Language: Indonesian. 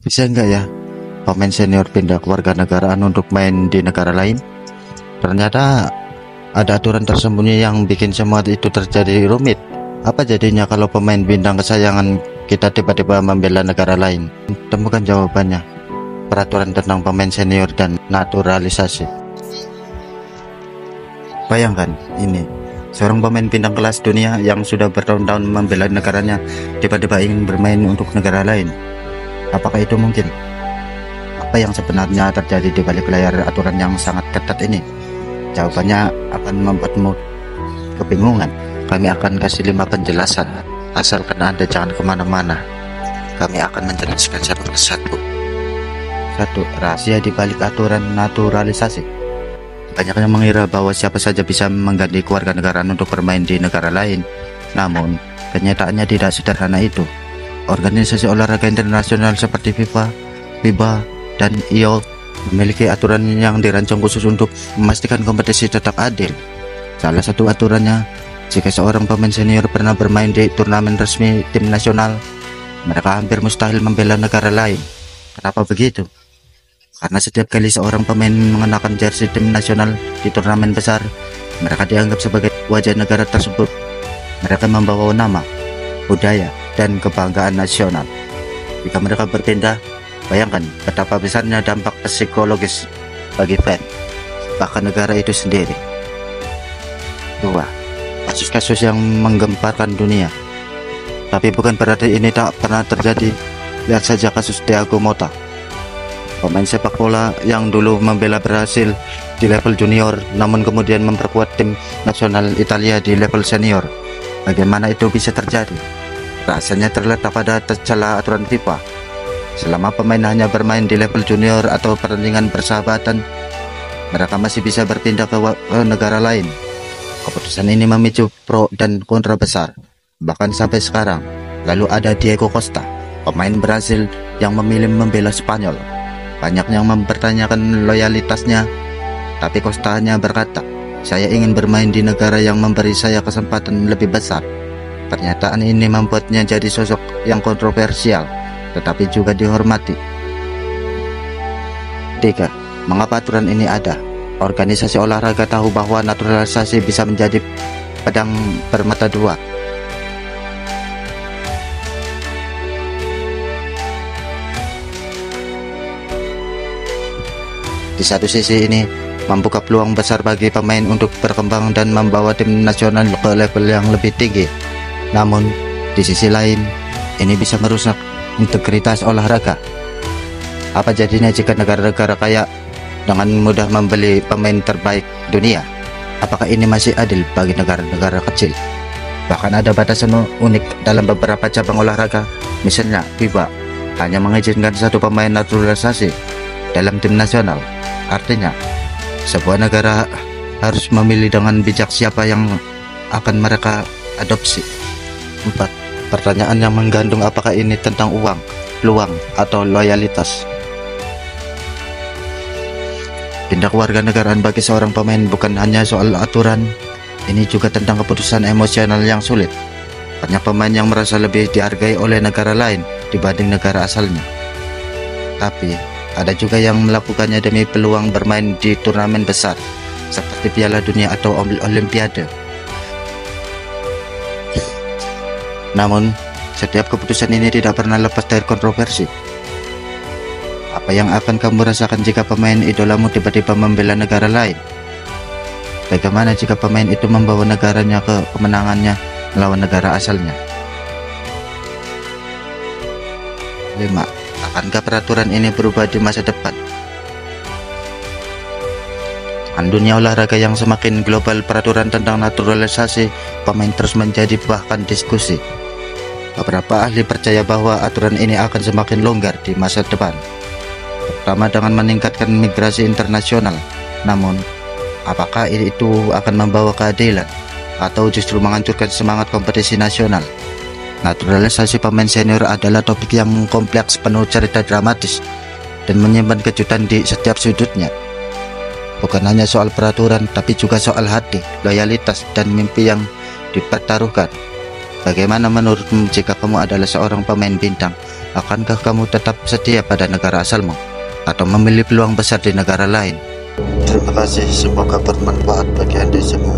Bisa nggak ya pemain senior pindah ke warga negaraan untuk main di negara lain? Ternyata ada aturan tersembunyi yang bikin semua itu terjadi rumit. Apa jadinya kalau pemain bintang kesayangan kita tiba-tiba membela negara lain? Temukan jawabannya. Peraturan tentang pemain senior dan naturalisasi. Bayangkan ini, seorang pemain bintang kelas dunia yang sudah bertahun-tahun membela negaranya tiba-tiba ingin bermain untuk negara lain. Apakah itu mungkin? Apa yang sebenarnya terjadi di balik layar aturan yang sangat ketat ini? Jawabannya akan membuatmu kebingungan. Kami akan kasih 5 penjelasan, asalkan Anda jangan kemana-mana. Kami akan menjelaskan satu persatu. 1. Rahasia di balik aturan naturalisasi. Banyak yang mengira bahwa siapa saja bisa mengganti kewarganegaraan untuk bermain di negara lain. Namun, kenyataannya tidak sederhana itu. Organisasi olahraga internasional seperti FIFA, FIBA, dan IO memiliki aturan yang dirancang khusus untuk memastikan kompetisi tetap adil. Salah satu aturannya, jika seorang pemain senior pernah bermain di turnamen resmi tim nasional, mereka hampir mustahil membela negara lain. Kenapa begitu? Karena setiap kali seorang pemain mengenakan jersey tim nasional di turnamen besar, mereka dianggap sebagai wajah negara tersebut. Mereka membawa nama, budaya, dan kebanggaan nasional. Jika mereka berpindah, bayangkan betapa besarnya dampak psikologis bagi fan, bahkan negara itu sendiri. 2. Kasus-kasus yang menggemparkan dunia. Tapi bukan berarti ini tak pernah terjadi. Lihat saja kasus Thiago Motta, pemain sepak bola yang dulu membela Brasil di level junior, namun kemudian memperkuat tim nasional Italia di level senior. Bagaimana itu bisa terjadi? Rasanya terletak pada celah aturan FIFA. Selama pemain hanya bermain di level junior atau pertandingan persahabatan, mereka masih bisa berpindah ke negara lain. Keputusan ini memicu pro dan kontra besar, bahkan sampai sekarang. Lalu ada Diego Costa, pemain Brasil yang memilih membela Spanyol. Banyak yang mempertanyakan loyalitasnya, tapi Costa hanya berkata, "Saya ingin bermain di negara yang memberi saya kesempatan lebih besar." Pernyataan ini membuatnya jadi sosok yang kontroversial, tetapi juga dihormati. 3. Mengapa aturan ini ada? Organisasi olahraga tahu bahwa naturalisasi bisa menjadi pedang bermata dua. Di satu sisi ini membuka peluang besar bagi pemain untuk berkembang dan membawa tim nasional ke level yang lebih tinggi. Namun, di sisi lain, ini bisa merusak integritas olahraga. Apa jadinya jika negara-negara kaya dengan mudah membeli pemain terbaik dunia? Apakah ini masih adil bagi negara-negara kecil? Bahkan ada batasan unik dalam beberapa cabang olahraga. Misalnya, FIFA hanya mengizinkan 1 pemain naturalisasi dalam tim nasional. Artinya, sebuah negara harus memilih dengan bijak siapa yang akan mereka adopsi. 4. Pertanyaan yang menggantung, apakah ini tentang uang, peluang, atau loyalitas? Pindah kewarganegaraan bagi seorang pemain bukan hanya soal aturan, ini juga tentang keputusan emosional yang sulit. Banyak pemain yang merasa lebih dihargai oleh negara lain dibanding negara asalnya. Tapi, ada juga yang melakukannya demi peluang bermain di turnamen besar, seperti Piala Dunia atau Olimpiade. Namun, setiap keputusan ini tidak pernah lepas dari kontroversi. Apa yang akan kamu rasakan jika pemain idolamu tiba-tiba membela negara lain? Bagaimana jika pemain itu membawa negaranya ke kemenangannya melawan negara asalnya? 5. Akankah peraturan ini berubah di masa depan? Dengan dunia olahraga yang semakin global, peraturan tentang naturalisasi pemain terus menjadi bahan diskusi. Beberapa ahli percaya bahwa aturan ini akan semakin longgar di masa depan, terutama dengan meningkatkan migrasi internasional. Namun, apakah itu akan membawa keadilan atau justru menghancurkan semangat kompetisi nasional? Naturalisasi pemain senior adalah topik yang kompleks, penuh cerita dramatis, dan menyimpan kejutan di setiap sudutnya. Bukan hanya soal peraturan, tapi juga soal hati, loyalitas, dan mimpi yang dipertaruhkan. Bagaimana menurutmu jika kamu adalah seorang pemain bintang Akankah kamu tetap setia pada negara asalmu atau memilih peluang besar di negara lain? Terima kasih, semoga bermanfaat bagi Anda semua.